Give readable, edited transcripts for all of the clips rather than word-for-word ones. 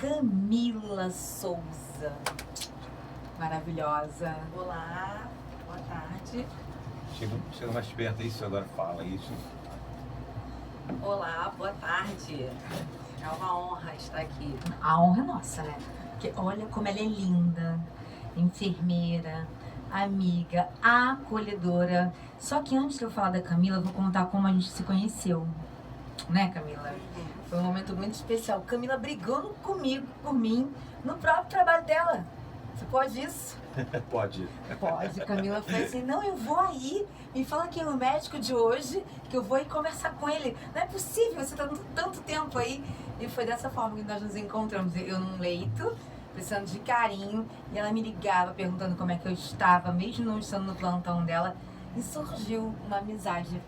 Camila Souza. Maravilhosa. Olá, boa tarde. Chega mais perto isso, agora fala isso. Olá, boa tarde. É uma honra estar aqui. A honra é nossa, né? Porque olha como ela é linda, enfermeira, amiga, acolhedora. Só que antes de eu falar da Camila, eu vou contar como a gente se conheceu. Né, Camila? Foi um momento muito especial. Camila brigando comigo, por mim, no próprio trabalho dela. Você pode isso? Pode. Pode. Camila falou assim, não, eu vou aí. Me fala quem é o médico de hoje, que eu vou ir conversar com ele. Não é possível, você tá tanto tempo aí. E foi dessa forma que nós nos encontramos. Eu num leito, precisando de carinho. E ela me ligava, perguntando como é que eu estava, mesmo não estando no plantão dela. E surgiu uma amizade.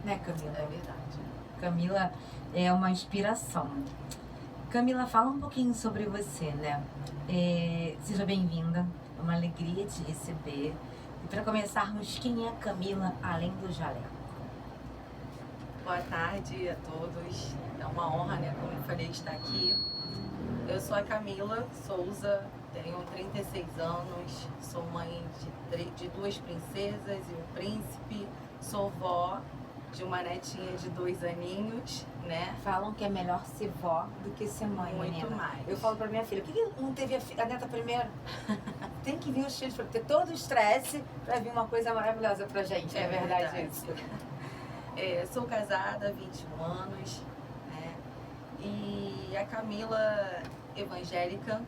Né, Camila? É verdade. Camila é uma inspiração. Camila, fala um pouquinho sobre você, né? Seja bem-vinda, é uma alegria te receber. E para começarmos, quem é a Camila além do jaleco? Boa tarde a todos. É uma honra, né, como eu falei, estar aqui. Eu sou a Camila Souza, tenho 36 anos, sou mãe de duas princesas e um príncipe, sou vó de uma netinha de 2 aninhos, né? Falam que é melhor ser vó do que ser mãe, Muito menina. mais. Eu falo pra minha filha, por que não teve a neta primeiro? Tem que vir os filhos pra ter todo o estresse pra vir uma coisa maravilhosa pra gente. É verdade isso? Sou casada há 21 anos, né? E a Camila evangélica,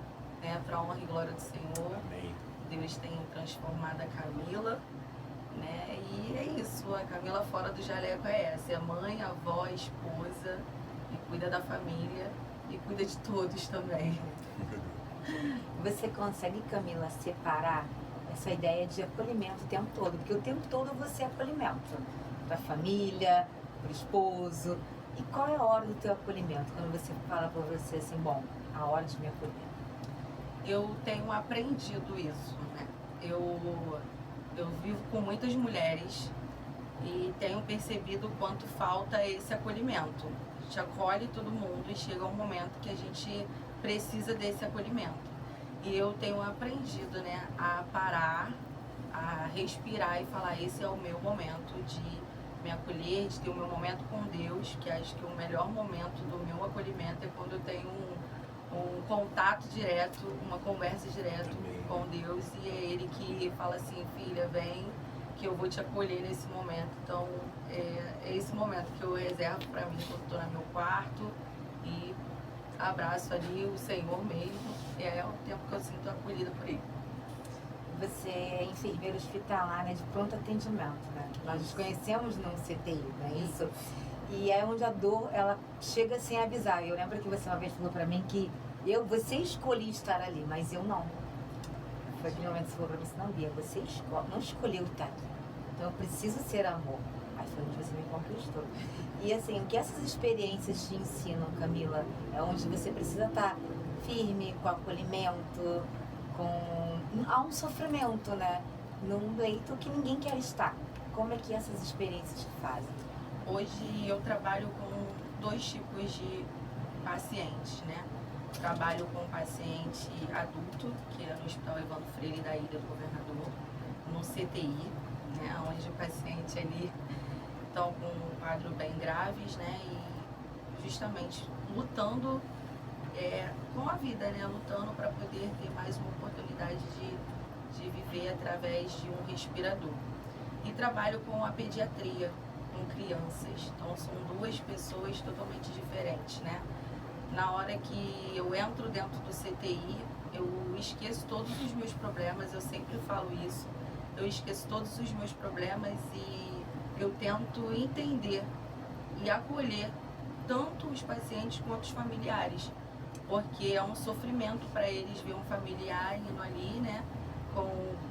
né? Pra honra e glória do Senhor. Amém. Deus tem transformado a Camila, né? E é isso, a Camila fora do jaleco é essa, é mãe, avó, esposa, e cuida da família e cuida de todos também. Você consegue, Camila, separar essa ideia de acolhimento o tempo todo? Porque o tempo todo você é acolhimento para a família, para o esposo. E qual é a hora do teu acolhimento? Quando você fala para você assim, bom, a hora de me acolher. Eu tenho aprendido isso, né? Eu vivo com muitas mulheres e tenho percebido o quanto falta esse acolhimento. A gente acolhe todo mundo e chega um momento que a gente precisa desse acolhimento. E eu tenho aprendido, né, a parar, a respirar e falar, esse é o meu momento de me acolher, de ter o meu momento com Deus, que acho que o melhor momento do meu acolhimento é quando eu tenho um contato direto, uma conversa direta com Deus, e é Ele que fala assim, filha, vem que eu vou te acolher nesse momento. Então é esse momento que eu reservo para mim quando estou no meu quarto e abraço ali o Senhor mesmo, e é o tempo que eu sinto acolhida por Ele. Você é enfermeira hospitalar, né, de pronto atendimento, né? Nós nos conhecemos no CTI, não é isso? E é onde a dor, ela chega sem avisar. Eu lembro que você uma vez falou pra mim que você escolhia estar ali, mas eu não. Foi aquele momento que você falou pra mim assim, não, Bia, você não escolheu estar aqui. Então eu preciso ser amor. Aí foi onde você me conquistou. E assim, o que essas experiências te ensinam, Camila, é onde você precisa estar firme, com acolhimento, há um sofrimento, né? Num leito que ninguém quer estar. Como é que essas experiências te fazem? Hoje eu trabalho com 2 tipos de pacientes, né? Trabalho com paciente adulto, que é no Hospital Evandro Freire da Ilha do Governador, no CTI, né? Onde o paciente ali estão com um quadro bem graves, né? E justamente lutando com a vida, né? Lutando para poder ter mais uma oportunidade de viver através de um respirador. E trabalho com a pediatria, com crianças. Então são 2 pessoas totalmente diferentes, né? Na hora que eu entro dentro do CTI, eu esqueço todos os meus problemas, eu sempre falo isso. Eu esqueço todos os meus problemas e eu tento entender e acolher tanto os pacientes quanto os familiares, porque é um sofrimento para eles ver um familiar indo ali, né?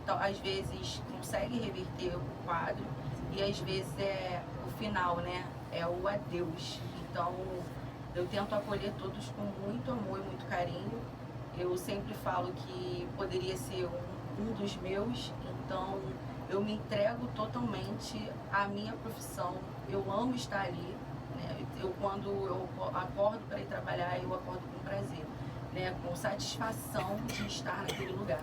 Às vezes consegue reverter o quadro e às vezes o final, né? É o adeus. Então eu tento acolher todos com muito amor e muito carinho. Eu sempre falo que poderia ser um dos meus, então eu me entrego totalmente à minha profissão. Eu amo estar ali, né? Quando eu acordo para ir trabalhar, eu acordo com prazer. né, com satisfação de estar naquele lugar.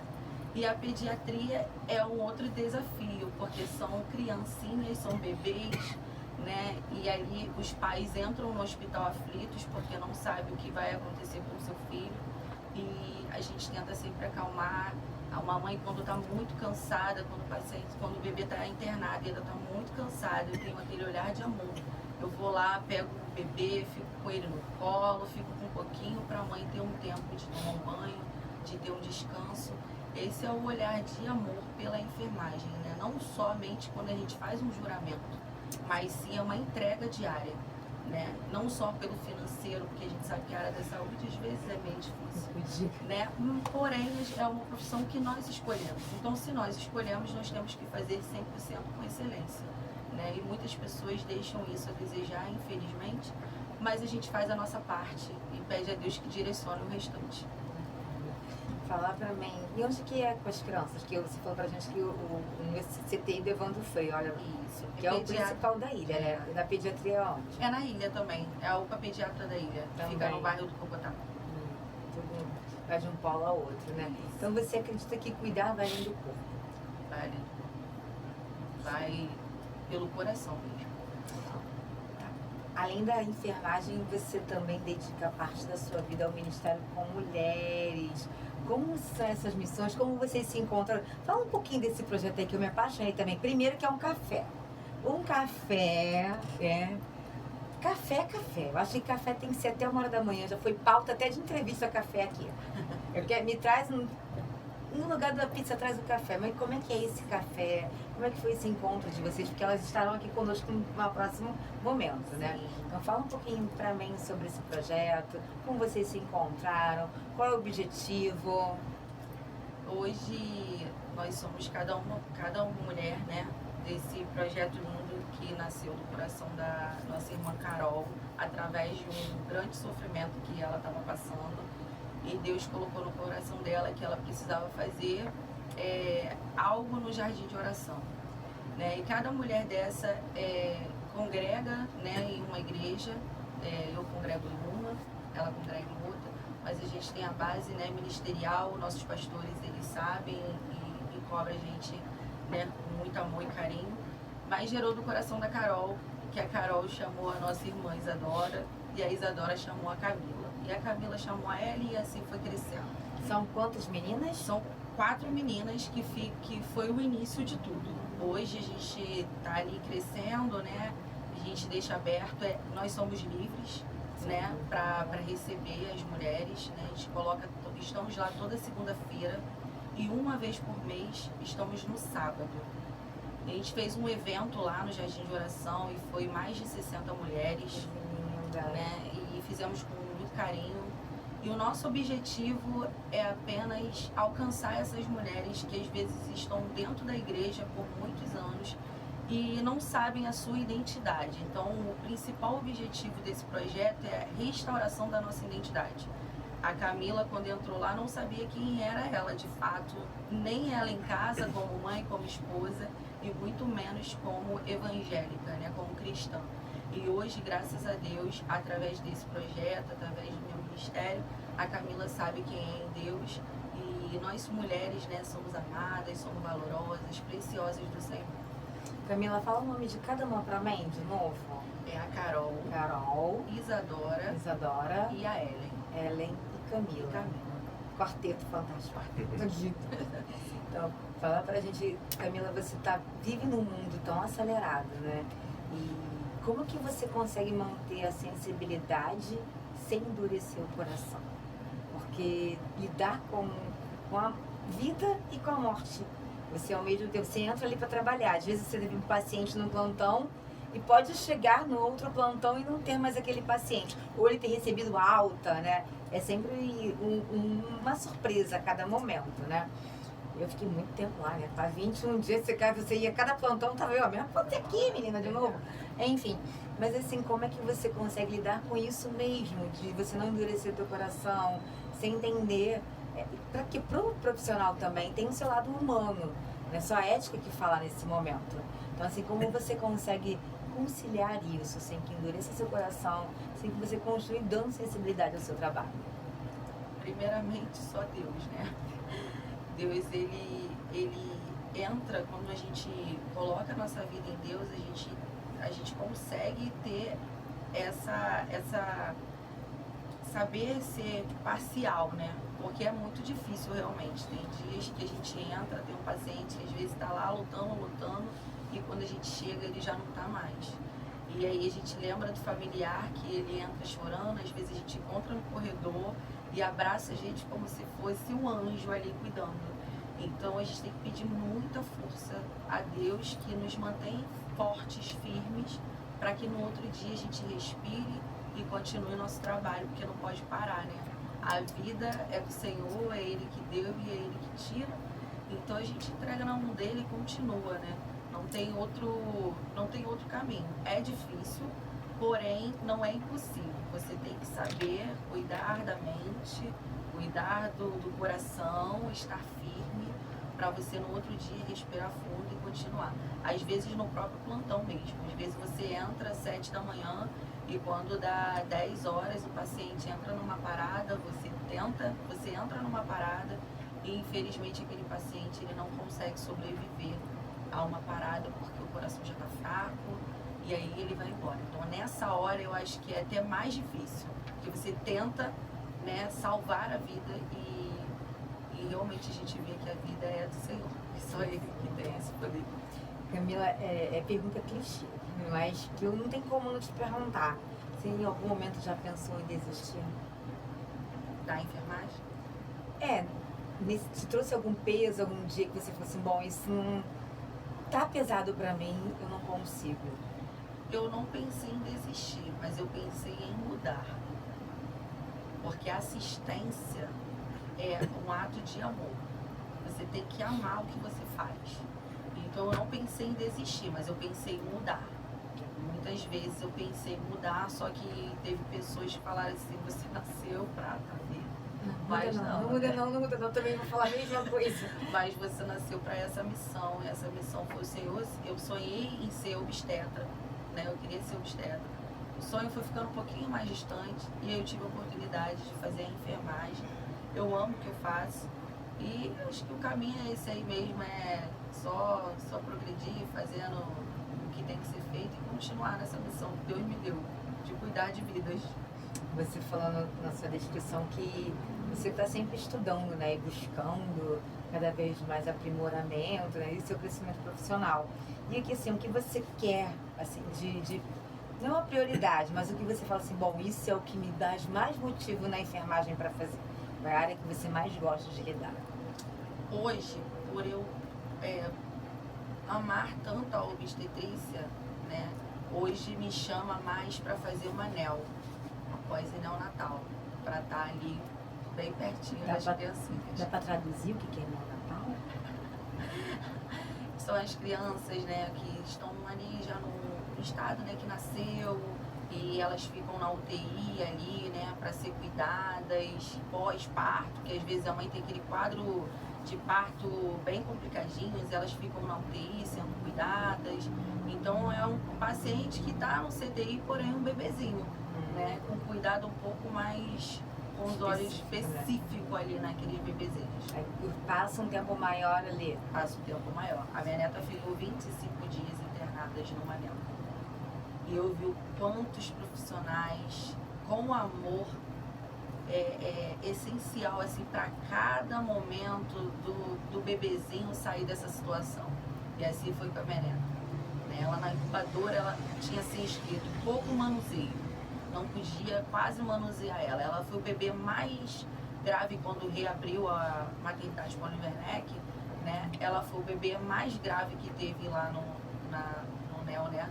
E a pediatria é um outro desafio, porque são criancinhas, são bebês, né? E ali os pais entram no hospital aflitos porque não sabem o que vai acontecer com o seu filho. E a gente tenta sempre acalmar. Uma mãe, quando está muito cansada, quando o bebê está internado e ainda está muito cansado, eu tenho aquele olhar de amor. Eu vou lá, pego o bebê, fico com ele no colo, fico com um pouquinho para a mãe ter um tempo de tomar um banho, de ter um descanso. Esse é o olhar de amor pela enfermagem, né? Não somente quando a gente faz um juramento, mas sim é uma entrega diária, né? Não só pelo financeiro, porque a gente sabe que a área da saúde às vezes é meio difícil, né? Porém, é uma profissão que nós escolhemos. Então, se nós escolhemos, nós temos que fazer 100% com excelência, né? E muitas pessoas deixam isso a desejar, infelizmente, mas a gente faz a nossa parte e pede a Deus que direcione o restante. Falar pra mim, e onde que é com as crianças? Que você falou pra gente que o CTI do Evandro Freire, olha, Isso. que é o principal da ilha, né? E na pediatria é onde? É na ilha também, é a UPA Pediatra da ilha, Também. fica no bairro do Cocotá. Tudo vai de um polo ao outro, né? Então você acredita que cuidar vai além do corpo? Vai pelo coração mesmo. Além da enfermagem, você também dedica parte da sua vida ao Ministério com mulheres. Como são essas missões? Como vocês se encontram? Fala um pouquinho desse projeto aí que eu me apaixonei também. Primeiro que é um café. Um café, Café. Eu acho que café tem que ser até 1h da manhã. Já foi pauta até de entrevista café aqui. Me traz no lugar da pizza, traz o café. Mas como é que é esse café? Como é que foi esse encontro de vocês? Porque elas estarão aqui conosco no próximo momento, né? Sim. Então fala um pouquinho pra mim sobre esse projeto, como vocês se encontraram, qual é o objetivo. Hoje nós somos cada uma mulher, né, desse projeto lindo que nasceu do coração da nossa irmã Carol, através de um grande sofrimento que ela estava passando. E Deus colocou no coração dela que ela precisava fazer algo no jardim de oração, né? E cada mulher dessa congrega, né, em uma igreja. Eu congrego em uma, ela congrega em outra, mas a gente tem a base, né, ministerial. Nossos pastores, eles sabem e cobram a gente, né, com muito amor e carinho. Mas gerou do coração da Carol, que a Carol chamou a nossa irmã Isadora e a Isadora chamou a Camila. E a Camila chamou a Ellie e assim foi crescendo. São quantas meninas? São 4 meninas que foi o início de tudo. Hoje a gente está ali crescendo, né? A gente deixa aberto, nós somos livres, né? Para receber as mulheres, né? A gente estamos lá toda segunda-feira e uma vez por mês estamos no sábado. A gente fez um evento lá no Jardim de Oração e foi mais de 60 mulheres, né? E fizemos com muito carinho. E o nosso objetivo é apenas alcançar essas mulheres que às vezes estão dentro da igreja por muitos anos e não sabem a sua identidade. Então, o principal objetivo desse projeto é a restauração da nossa identidade. A Camila, quando entrou lá, não sabia quem era ela de fato, nem ela em casa, como mãe, como esposa, e muito menos como evangélica, né, como cristã. E hoje, graças a Deus, através desse projeto, através do meu ministério, a Camila sabe quem é em Deus. E nós mulheres, né, somos amadas, somos valorosas, preciosas do Senhor. Camila, fala o nome de cada uma pra mim, de novo. É a Carol, Isadora e a Ellen e Camila. Quarteto fantástico. Então, fala pra gente, Camila, você vive num mundo tão acelerado, né? E como que você consegue manter a sensibilidade sem endurecer o coração? Porque lidar com a vida e com a morte, você ao mesmo tempo, você entra ali para trabalhar. Às vezes você teve um paciente no plantão e pode chegar no outro plantão e não ter mais aquele paciente. Ou ele ter recebido alta, né? É sempre uma surpresa a cada momento, né? Eu fiquei muito tempo lá, né? Para 21 dias, você ia, cada plantão tava eu, mesmo, pode ter aqui, menina, de novo. Enfim, mas assim, como é que você consegue lidar com isso mesmo? De você não endurecer teu coração, sem entender, porque pro profissional também tem o seu lado humano, né? Só a ética que fala nesse momento. Então assim, como você consegue conciliar isso, sem que endureça seu coração, sem que você continue dando sensibilidade ao seu trabalho? primeiramente só Deus, né? Deus, ele entra, quando a gente coloca a nossa vida em Deus, a gente consegue ter essa saber ser parcial, né? Porque é muito difícil realmente. Tem dias que a gente entra, tem um paciente que às vezes está lá lutando, e quando a gente chega ele já não está mais. E aí a gente lembra do familiar que ele entra chorando, às vezes a gente encontra no corredor e abraça a gente como se fosse um anjo ali cuidando. Então a gente tem que pedir muita força a Deus que nos mantém fortes, firmes, para que no outro dia a gente respire e continue o nosso trabalho, porque não pode parar, né? A vida é do Senhor, é Ele que deu e é Ele que tira. Então a gente entrega na mão dele e continua, né? Não tem outro caminho. É difícil, porém não é impossível. Você tem que saber cuidar da mente, cuidar do coração, estar firme, para você no outro dia respirar fundo e continuar. Às vezes no próprio plantão mesmo. Às vezes você entra às 7 da manhã e quando dá 10 horas o paciente entra numa parada, você entra numa parada e infelizmente aquele paciente ele não consegue sobreviver a uma parada porque o coração já está fraco e aí ele vai embora. Então nessa hora eu acho que é até mais difícil, porque você tenta, né, salvar a vida e realmente a gente vê que a vida é do Senhor, que só Ele que tem esse poder. Camila, é pergunta clichê, mas que eu não tenho como não te perguntar. Você em algum momento já pensou em desistir? Da enfermagem? Te trouxe algum peso, algum dia que você falou assim, bom, isso não tá pesado pra mim, eu não consigo? Eu não pensei em desistir, mas eu pensei em mudar. Porque a assistência é um ato de amor. Você tem que amar o que você faz. Então eu não pensei em desistir, mas eu pensei em mudar. Muitas vezes eu pensei em mudar, só que teve pessoas que falaram assim, você nasceu pra ver. Mas não muda não, também vou falar a mesma coisa. Mas você nasceu para essa missão, e essa missão foi o Senhor. Eu sonhei em ser obstetra, né? Eu queria ser obstetra. O sonho foi ficando um pouquinho mais distante e eu tive a oportunidade de fazer a enfermagem. Eu amo o que eu faço e acho que o caminho é esse aí mesmo, é só progredir, fazendo o que tem que ser feito e continuar nessa missão que Deus me deu, de cuidar de vidas. Você falando na sua descrição que você está sempre estudando, né, e buscando cada vez mais aprimoramento, né, e seu crescimento profissional. E aqui, assim, o que você quer, assim, não é uma prioridade, mas o que você fala assim, bom, isso é o que me dá mais motivo na enfermagem para fazer. Qual é a área que você mais gosta de lidar? Hoje, por eu amar tanto a obstetrícia, né, hoje me chama mais para fazer uma NEL, após o neonatal, para estar ali bem pertinho das criancinhas. Dá para traduzir o que é neonatal? São as crianças, né, que estão ali já no estado, né, que nasceu e elas ficam na UTI ali, né, para ser cuidadas pós-parto, que às vezes a mãe tem aquele quadro de parto bem complicadinhos, elas ficam na UTI sendo cuidadas. Então é um paciente que está no CTI, porém um bebezinho, né, com cuidado um pouco mais, com os olhos específicos ali naqueles bebezinhos. Aí passa um tempo maior ali. Passa um tempo maior. A minha neta ficou 25 dias internadas numa NEL. E eu vi o quantos profissionais com amor é essencial assim para cada momento do bebezinho sair dessa situação. E assim foi com a minha neta. Ela na incubadora, ela tinha assim escrito pouco manuseio, não podia quase manusear ela. Ela foi o bebê mais grave quando reabriu a maternidade Paulo Werneck, né? Ela foi o bebê mais grave que teve lá no NEL, né?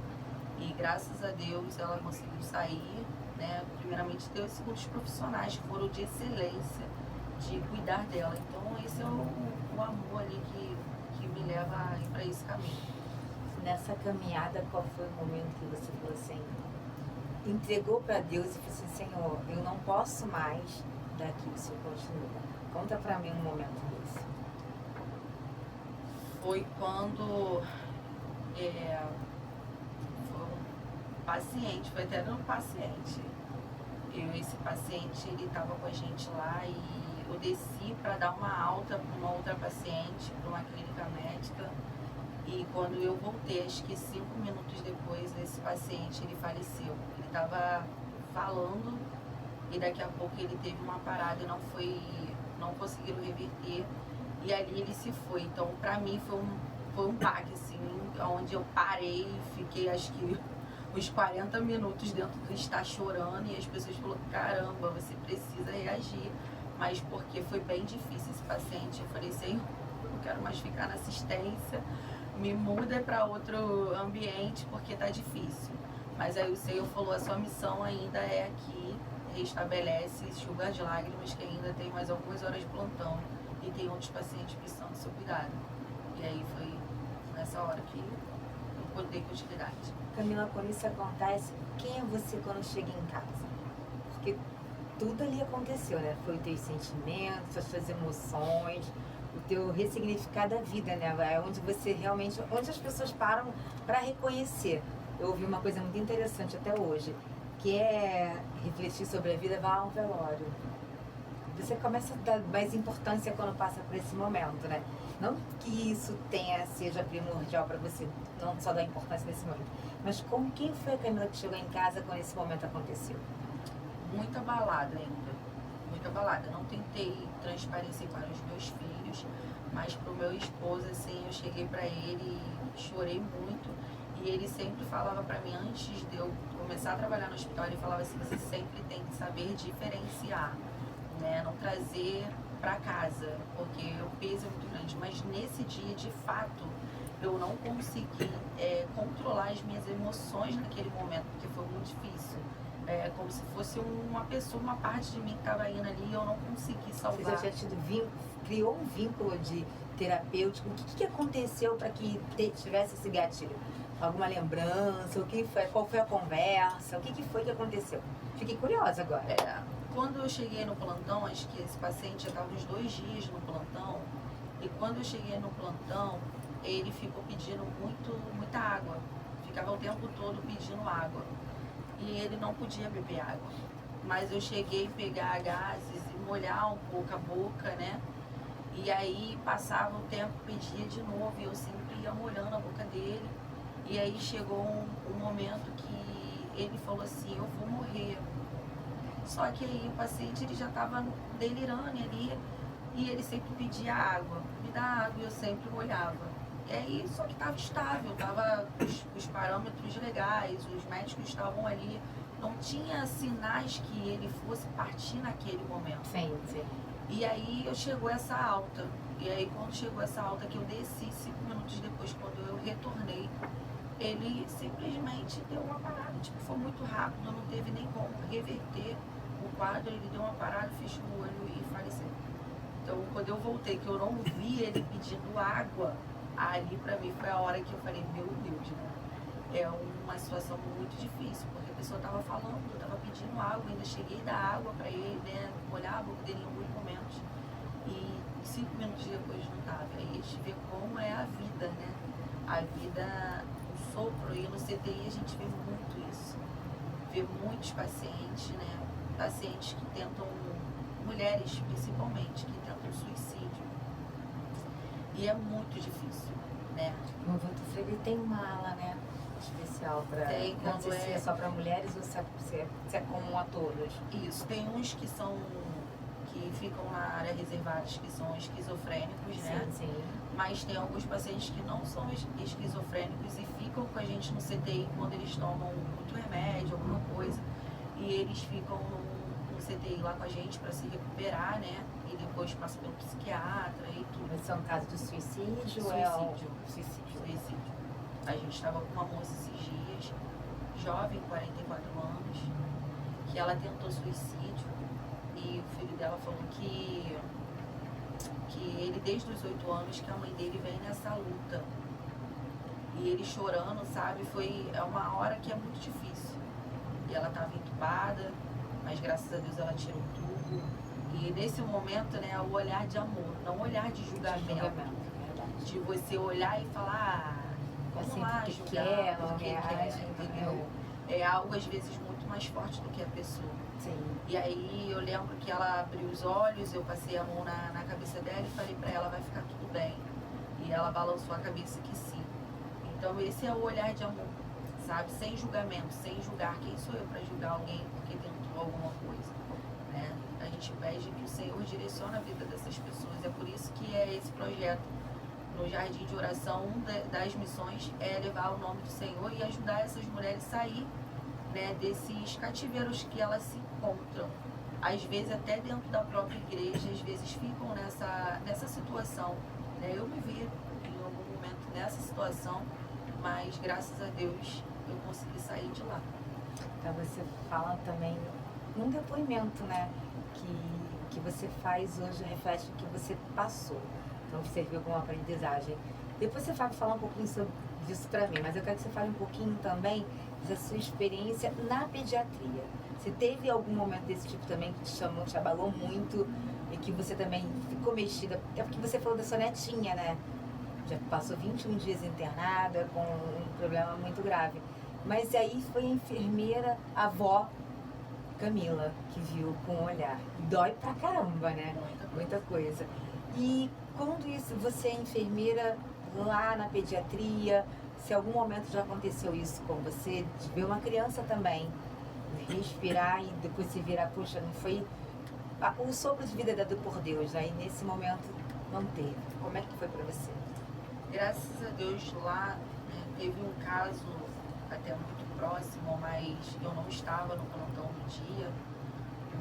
E graças a Deus ela conseguiu sair, né? Primeiramente Deus, segundo os profissionais que foram de excelência de cuidar dela. Então esse é o amor ali que me leva a ir para esse caminho. Nessa caminhada, qual foi o momento que você falou assim, entregou para Deus e falou assim, Senhor, eu não posso mais daqui, o Senhor continua. Conta para mim um momento desse. Foi quando foi um paciente, foi até um paciente. Esse paciente, ele estava com a gente lá e desci para dar uma alta para uma outra paciente, para uma clínica médica. E quando eu voltei, acho que 5 minutos depois, esse paciente, ele faleceu. Ele estava falando e daqui a pouco ele teve uma parada e não conseguiram reverter. E ali ele se foi. Então, para mim, foi um baque, assim, onde eu parei e fiquei, acho que, uns 40 minutos dentro do estar chorando. E as pessoas falaram, caramba, você precisa reagir. Mas porque foi bem difícil esse paciente. Eu falei, Senhor, eu não quero mais ficar na assistência. Me muda para outro ambiente porque tá difícil. Mas aí o Senhor falou, a sua missão ainda é aqui, restabelece, enxuga as lágrimas, que ainda tem mais algumas horas de plantão e tem outros pacientes precisando do seu cuidado. E aí foi nessa hora que eu dei continuidade. Camila, quando isso acontece, quem é você quando chega em casa? Porque tudo ali aconteceu, né? Foi os teus sentimentos, as tuas emoções, o teu ressignificar da vida, né? É onde você realmente, onde as pessoas param para reconhecer. Eu ouvi uma coisa muito interessante até hoje, que é refletir sobre a vida, vá a um velório. Você começa a dar mais importância quando passa por esse momento, né? Não que isso seja primordial para você, não só dar importância nesse momento, mas como quem foi a Camila que chegou em casa quando esse momento aconteceu? Muita balada ainda, muita balada. Não tentei transparecer para os meus filhos, mas pro meu esposo, assim, eu cheguei para ele e chorei muito. E ele sempre falava para mim, antes de eu começar a trabalhar no hospital, ele falava assim, você sempre tem que saber diferenciar, né? Não trazer para casa, porque o peso é muito grande. Mas nesse dia, de fato, eu não consegui controlar as minhas emoções naquele momento, porque foi muito difícil. É como se fosse uma pessoa, uma parte de mim que estava indo ali e eu não consegui salvar. Você já tinha tido criou um vínculo de terapêutico. O que aconteceu para que tivesse esse gatilho? Alguma lembrança? Qual foi a conversa? O que foi que aconteceu? Fiquei curiosa agora. Quando eu cheguei no plantão, acho que esse paciente já estava uns 2 dias no plantão, e quando eu cheguei no plantão, ele ficou pedindo muita água. Ficava o tempo todo pedindo água. E ele não podia beber água. Mas eu cheguei a pegar gases e molhar um pouco a boca, né? E aí passava o tempo, pedia de novo, e eu sempre ia molhando a boca dele. E aí chegou um momento que ele falou assim, eu vou morrer. Só que aí o paciente ele já estava delirando ali, e ele sempre pedia água, me dá água, e eu sempre molhava. E aí, só que estava estável, estava os parâmetros legais, os médicos estavam ali, não tinha sinais que ele fosse partir naquele momento. Sim, sim. E aí chegou essa alta, e aí quando chegou essa alta que eu desci 5 minutos depois, quando eu retornei, ele simplesmente deu uma parada, tipo, foi muito rápido, não teve nem como reverter o quadro, ele deu uma parada, fechou o olho e faleceu. Então, quando eu voltei, que eu não vi ele pedindo água, ali pra mim foi a hora que eu falei, meu Deus, né? É uma situação muito difícil, porque a pessoa tava falando, eu tava pedindo água, ainda cheguei a dar água pra ele, né? Molhar a boca dele em alguns momentos. E 5 minutos depois não tava. Aí a gente vê como é a vida, né? A vida, o sopro, e no CTI a gente vê muito isso. Vê muitos pacientes, né? Pacientes que tentam, mulheres principalmente, que tentam suicídio. E é muito difícil, né? O Vento Freire tem uma ala, né? Especial para. Não sei se é só para mulheres ou se é comum a todas. Isso, tem uns que ficam na área reservadas, que são esquizofrênicos, né? Sim, sim. Mas tem alguns pacientes que não são esquizofrênicos e ficam com a gente no CTI quando eles tomam muito remédio, alguma coisa. E eles ficam no CTI lá com a gente para se recuperar, né? E depois passa pelo psiquiatra e tudo. Mas é um caso de suicídio? Suicídio. A gente estava com uma moça esses dias, jovem, 44 anos, que ela tentou suicídio e o filho dela falou que ele, desde os 8 anos, que a mãe dele vem nessa luta. E ele chorando, sabe? É uma hora que é muito difícil. E ela estava entubada, mas graças a Deus ela tirou o tubo. E nesse momento, né, o olhar de amor, não o olhar de julgamento. De você olhar e falar, vamos assim, lá, porque julgar, quer, porque reage, entendeu? é algo às vezes muito mais forte do que a pessoa. Sim. E aí eu lembro que ela abriu os olhos, eu passei a mão na cabeça dela e falei pra ela, vai ficar tudo bem. E ela balançou a cabeça que sim. Então esse é o olhar de amor, sabe? Sem julgamento, sem julgar. Quem sou eu para julgar alguém porque tentou alguma coisa, né? A gente pede que o Senhor direcione a vida dessas pessoas. É por isso que é esse projeto no Jardim de Oração, das missões é levar o nome do Senhor e ajudar essas mulheres a sair, né, desses cativeiros que elas se encontram. Às vezes até dentro da própria igreja, às vezes ficam nessa situação, né? Eu me vi em algum momento nessa situação, mas graças a Deus eu consegui sair de lá. Então você fala também num depoimento, né, que você faz hoje, reflete o que você passou. Então serviu como aprendizagem. Depois você vai falar um pouquinho sobre isso para mim, mas eu quero que você fale um pouquinho também da sua experiência na pediatria. Você teve algum momento desse tipo também que te chamou, te abalou muito e que você também ficou mexida? É porque você falou da sua netinha, né? Já passou 21 dias internada com um problema muito grave. Mas aí foi a enfermeira, a avó Camila, que viu com o olhar. Dói pra caramba, né? Muita coisa. E quando isso, você é enfermeira lá na pediatria, se algum momento já aconteceu isso com você, de ver uma criança também respirar e depois se virar, poxa, não foi... O sopro de vida é dado por Deus, aí nesse momento não teve. Como é que foi pra você? Graças a Deus lá, né, teve um caso até muito próximo, mas eu não estava no plantão do dia,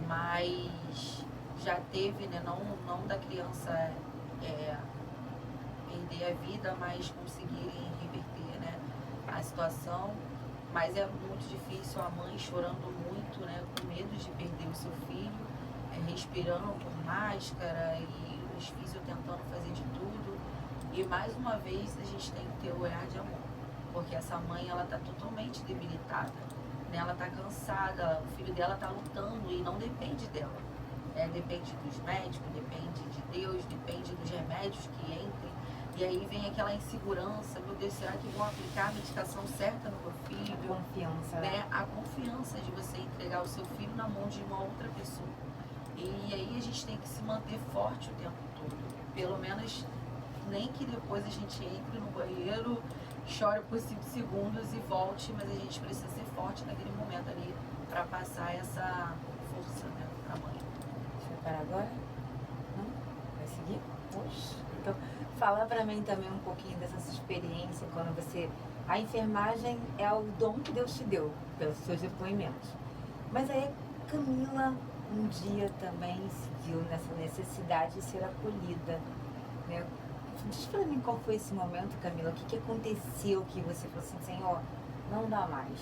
mas já teve, né, não da criança perder a vida, mas conseguirem reverter, né, a situação. Mas é muito difícil, a mãe chorando muito, né, com medo de perder o seu filho, respirando por máscara e os físios tentando fazer de tudo. E mais uma vez a gente tem que ter o olhar de amor, porque essa mãe, ela tá totalmente debilitada, né? Ela tá cansada, o filho dela tá lutando e não depende dela. Depende dos médicos, depende de Deus, depende dos remédios que entrem. E aí vem aquela insegurança, meu Deus, será que vão aplicar a medicação certa no meu filho? A confiança, né? A confiança de você entregar o seu filho na mão de uma outra pessoa. E aí a gente tem que se manter forte o tempo todo. Pelo menos nem que depois a gente entre no banheiro, chore por 5 segundos e volte, mas a gente precisa ser forte naquele momento ali para passar essa força, né, pra mãe. Deixa eu parar agora? Não? Vai seguir? Poxa. Então, fala pra mim também um pouquinho dessa sua experiência quando você... A enfermagem é o dom que Deus te deu, pelos seus depoimentos. Mas aí Camila um dia também se viu nessa necessidade de ser acolhida, né? Diz pra mim qual foi esse momento, Camila, o que aconteceu que você falou assim, Senhor, não dá mais.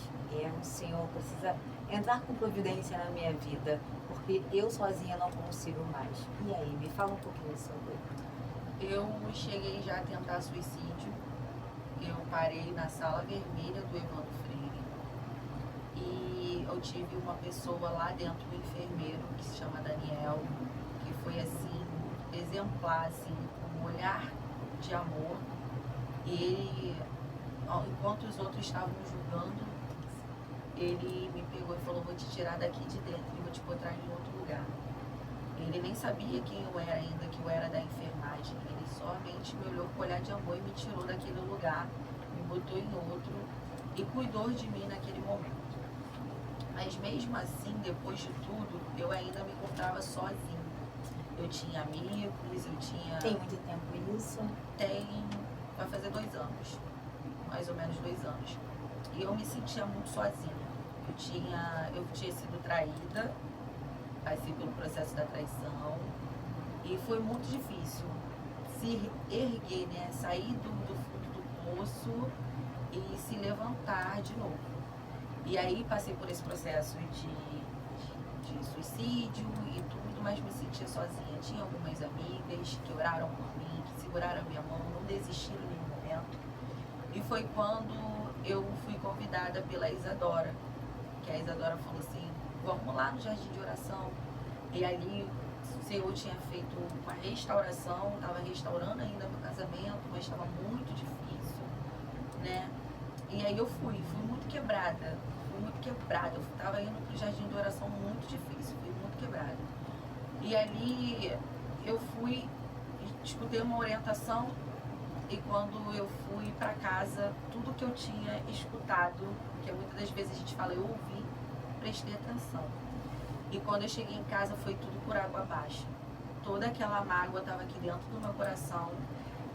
O Senhor precisa entrar com providência na minha vida, porque eu sozinha não consigo mais. E aí, me fala um pouquinho sobre. Eu cheguei já a tentar suicídio. Eu parei na sala vermelha do Evandro Freire. E eu tive uma pessoa lá dentro, um enfermeiro, que se chama Daniel, que foi assim, exemplar, assim, um olhar de amor. E ele, enquanto os outros estavam julgando, ele me pegou e falou, vou te tirar daqui de dentro e vou te botar em outro lugar. Ele nem sabia quem eu era ainda, que eu era da enfermagem. Ele somente me olhou com olhar de amor e me tirou daquele lugar, me botou em outro e cuidou de mim naquele momento. Mas mesmo assim, depois de tudo, eu ainda me encontrava sozinha. Eu tinha amigos, eu tinha... Tem muito tempo isso? Vai fazer 2 anos, mais ou menos 2 anos. E eu me sentia muito sozinha. Eu tinha sido traída, passei pelo processo da traição e foi muito difícil se erguer, né? Sair do fundo do poço e se levantar de novo. E aí passei por esse processo de suicídio e tudo, mas me sentia sozinha. Tinha algumas amigas que oraram por mim, que seguraram a minha mão, não desistiram em nenhum momento. E foi quando eu fui convidada pela Isadora, que a Isadora falou assim, vamos lá no Jardim de Oração. E ali o Senhor tinha feito uma restauração, estava restaurando ainda meu casamento, mas estava muito difícil, né? E aí eu fui muito quebrada, fui muito quebrada. Eu estava indo para o Jardim de Oração muito difícil, fui muito quebrada. E ali eu fui, escutei uma orientação e quando eu fui para casa, tudo que eu tinha escutado, que muitas das vezes a gente fala, eu ouvi, prestei atenção. E quando eu cheguei em casa foi tudo por água abaixo. Toda aquela mágoa estava aqui dentro do meu coração.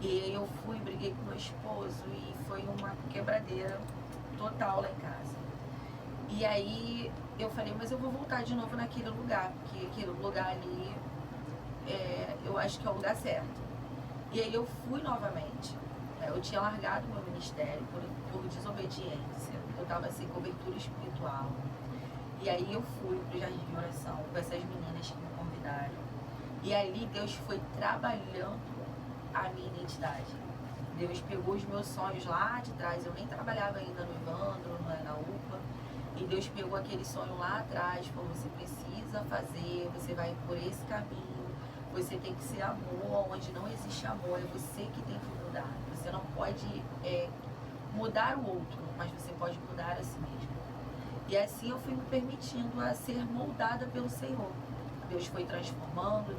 E eu fui, briguei com meu esposo e foi uma quebradeira total lá em casa. E aí eu falei, mas eu vou voltar de novo naquele lugar, porque aquele lugar ali, eu acho que é o lugar certo. E aí eu fui novamente. Eu tinha largado meu ministério por desobediência. Eu estava sem cobertura espiritual. E aí eu fui para o Jardim de Oração com essas meninas que me convidaram. E ali Deus foi trabalhando a minha identidade. Deus pegou os meus sonhos lá de trás. Eu nem trabalhava ainda no Evandro, na UPA. E Deus pegou aquele sonho lá atrás, falou, você precisa fazer, você vai por esse caminho, você tem que ser amor, onde não existe amor, é você que tem que mudar. Você não pode mudar o outro, mas você pode mudar a si mesmo. E assim eu fui me permitindo a ser moldada pelo Senhor. Deus foi transformando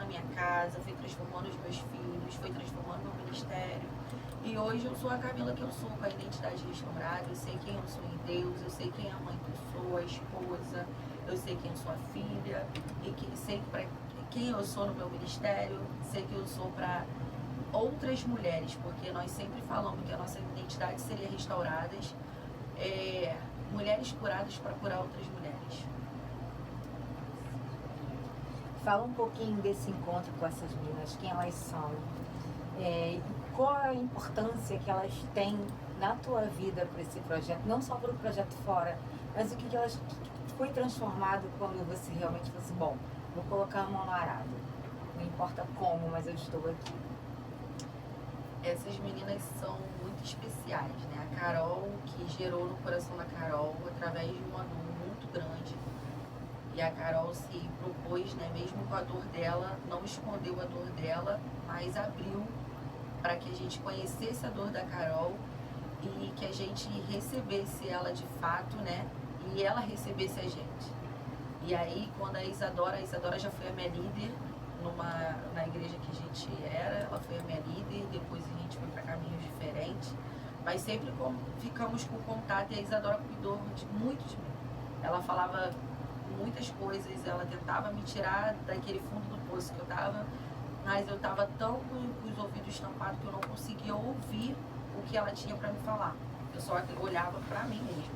a minha casa, foi transformando os meus filhos, foi transformando o meu ministério. E hoje eu sou a Camila que eu sou, com a identidade restaurada, eu sei quem eu sou em Deus, eu sei quem é a mãe que eu sou, a esposa, eu sei quem eu sou a filha, e sei para quem eu sou no meu ministério, sei que eu sou para outras mulheres, porque nós sempre falamos que a nossa identidade seria restaurada, mulheres curadas para curar outras mulheres. Fala um pouquinho desse encontro com essas meninas, quem elas são, qual a importância que elas têm na tua vida para esse projeto, não só para o projeto fora, mas o que elas foi transformado quando você realmente falou assim, bom, vou colocar a mão no arado, não importa como, mas eu estou aqui. Essas meninas são muito especiais, né? A Carol, que gerou no coração da Carol através de uma dor muito grande. E a Carol se propôs, né, mesmo com a dor dela, não escondeu a dor dela, mas abriu para que a gente conhecesse a dor da Carol e que a gente recebesse ela de fato, né, e ela recebesse a gente. E aí, quando a Isadora já foi a minha líder na igreja que a gente era, ela foi a minha líder, depois a gente foi para caminhos diferentes, mas sempre ficamos com contato e a Isadora cuidou muito de mim. Ela falava muitas coisas, ela tentava me tirar daquele fundo do poço que eu estava, mas eu estava tão com os ouvidos tampados que eu não conseguia ouvir o que ela tinha para me falar. Eu só olhava para mim mesmo.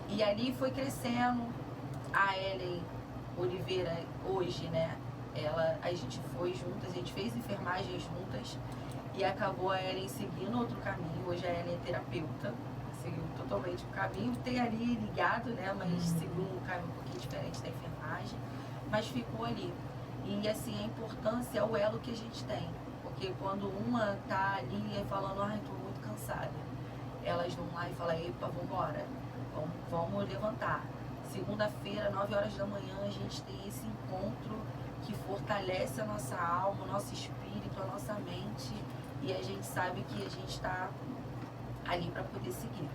E ali foi crescendo. A Ellen Oliveira, hoje, né, a gente foi juntas, a gente fez enfermagem juntas e acabou a Ellen seguindo outro caminho. Hoje a Ellen é terapeuta, seguiu totalmente o caminho, tem ali ligado, né, mas seguiu um caminho um pouquinho diferente da enfermagem, mas ficou ali. E assim, a importância é o elo que a gente tem, porque quando uma tá ali falando, ai, tô muito cansada, elas vão lá e falam, epa, vambora, vamos levantar. Segunda-feira, 9 horas da manhã, a gente tem esse encontro que fortalece a nossa alma, o nosso espírito, a nossa mente, e a gente sabe que a gente está ali para poder seguir.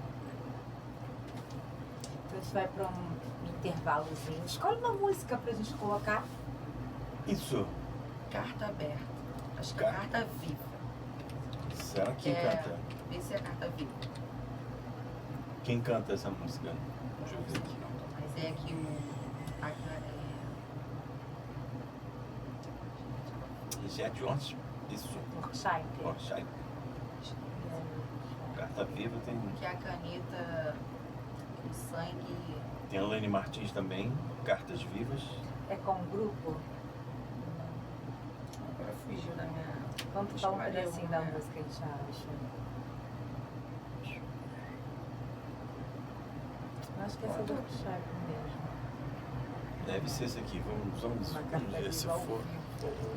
Então a gente vai para um intervalozinho. Escolhe uma música pra gente colocar. Isso. Carta aberta. Acho que é Carta Viva. Será que canta? Esse é a Carta Viva. Quem canta essa música? Deixa eu ver aqui. Mas é aqui Jet Jones? Isso. Forsyth. Carta Viva tem. Que é a caneta, o sangue. Tem a Lene Martins também, Cartas Vivas. É com um grupo? Agora fugiu da minha. Vamos tocar um pedacinho da música que a gente acha. Eu acho que essa é do Forsyth mesmo. Deve ser esse aqui, vamos ver se for.